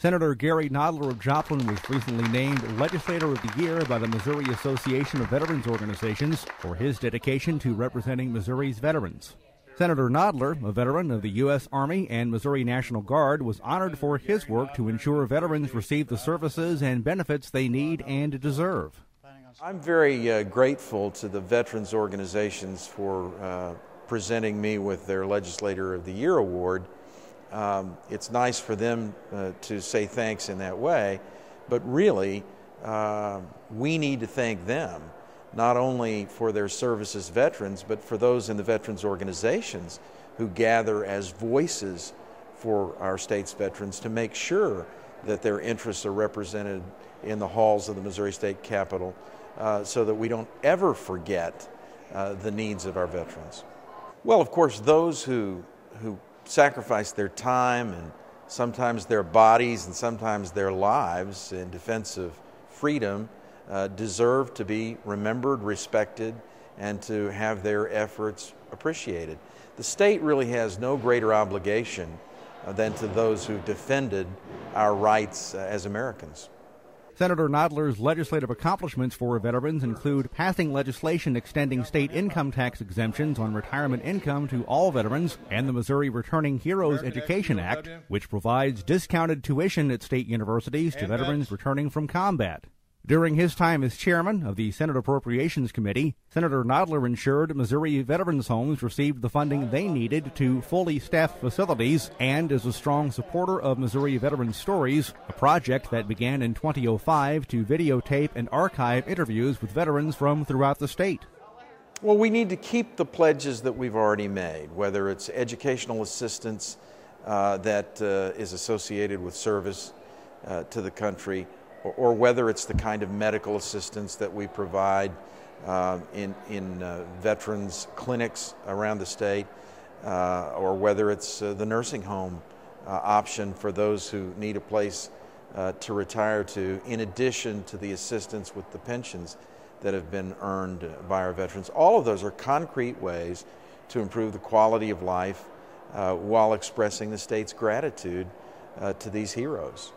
Senator Gary Nodler of Joplin was recently named Legislator of the Year by the Missouri Association of Veterans Organizations for his dedication to representing Missouri's veterans. Senator Nodler, a veteran of the U.S. Army and Missouri National Guard, was honored for his work to ensure veterans receive the services and benefits they need and deserve. I'm very grateful to the veterans organizations for presenting me with their Legislator of the Year award. It's nice for them to say thanks in that way, but really we need to thank them, not only for their service as veterans, but for those in the veterans organizations who gather as voices for our state's veterans to make sure that their interests are represented in the halls of the Missouri State Capitol so that we don't ever forget the needs of our veterans. Well, of course, those who sacrifice their time and sometimes their bodies and sometimes their lives in defense of freedom deserve to be remembered, respected, and to have their efforts appreciated. The state really has no greater obligation than to those who defended our rights as Americans. Senator Nodler's legislative accomplishments for veterans include passing legislation extending state income tax exemptions on retirement income to all veterans and the Missouri Returning Heroes Education Act, which provides discounted tuition at state universities to veterans returning from combat. During his time as chairman of the Senate Appropriations Committee, Senator Nodler ensured Missouri veterans' homes received the funding they needed to fully staff facilities and is a strong supporter of Missouri Veterans Stories, a project that began in 2005 to videotape and archive interviews with veterans from throughout the state. Well, we need to keep the pledges that we've already made, whether it's educational assistance that is associated with service to the country, or whether it's the kind of medical assistance that we provide in veterans clinics around the state, or whether it's the nursing home option for those who need a place to retire to, in addition to the assistance with the pensions that have been earned by our veterans. All of those are concrete ways to improve the quality of life while expressing the state's gratitude to these heroes.